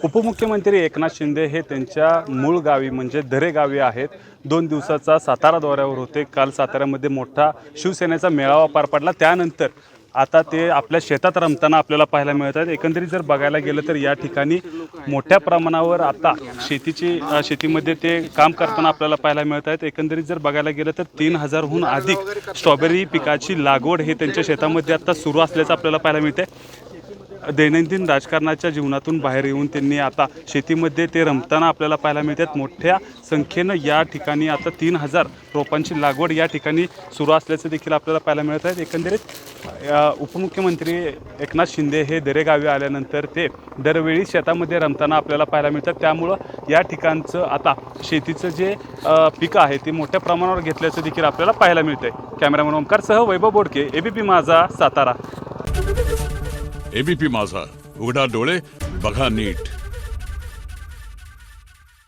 उपमुख्यमंत्री एकनाथ शिंदे हे त्यांच्या मूळ गावी म्हणजे दरे गावी आहेत. 2 दिवसाचा सातारा दौऱ्यावर होते. काल साताऱ्यामध्ये मोठा शिवसेनेचा मेळावा पार पडला. त्यानंतर आता ते आपल्या शेतात रमताना आपल्याला पाहायला मिळत आहेत. एकंदरीत जर बघायला गेलं तर या ठिकाणी मोठ्या प्रमाणावर आता शेतीमध्ये ते काम करताना आपल्याला पाहायला मिळत आहेत. एकंदरीत जर बघायला गेलं तर 3000हून अधिक स्ट्रॉबेरी पिकाची लागवड हे त्यांच्या शेतामध्ये आता सुरू असल्याचं आपल्याला पाहायला मिळते. दैनंदिन राजकारणाच्या जीवनातून बाहेर येऊन त्यांनी आता शेतीमध्ये ते रमताना आपल्याला पाहायला मिळतात. मोठ्या संख्येनं या ठिकाणी आता 3000 रोपांची लागवड या ठिकाणी सुरू असल्याचं देखील आपल्याला पाहायला मिळत आहे. एकंदरीत उपमुख्यमंत्री एकनाथ शिंदे हे दरेगावी आल्यानंतर ते दरवेळी शेतामध्ये रमताना आपल्याला पाहायला मिळतात. त्यामुळं या ठिकाणचं आता शेतीचं जे पिकं आहे ते मोठ्या प्रमाणावर घेतल्याचं देखील आपल्याला पाहायला मिळतंय. कॅमेरामन ओमकारसह वैभव बोडके, एबीपी माझा, सातारा. एबीपी माझा, उघडा डोळे बघा नीट.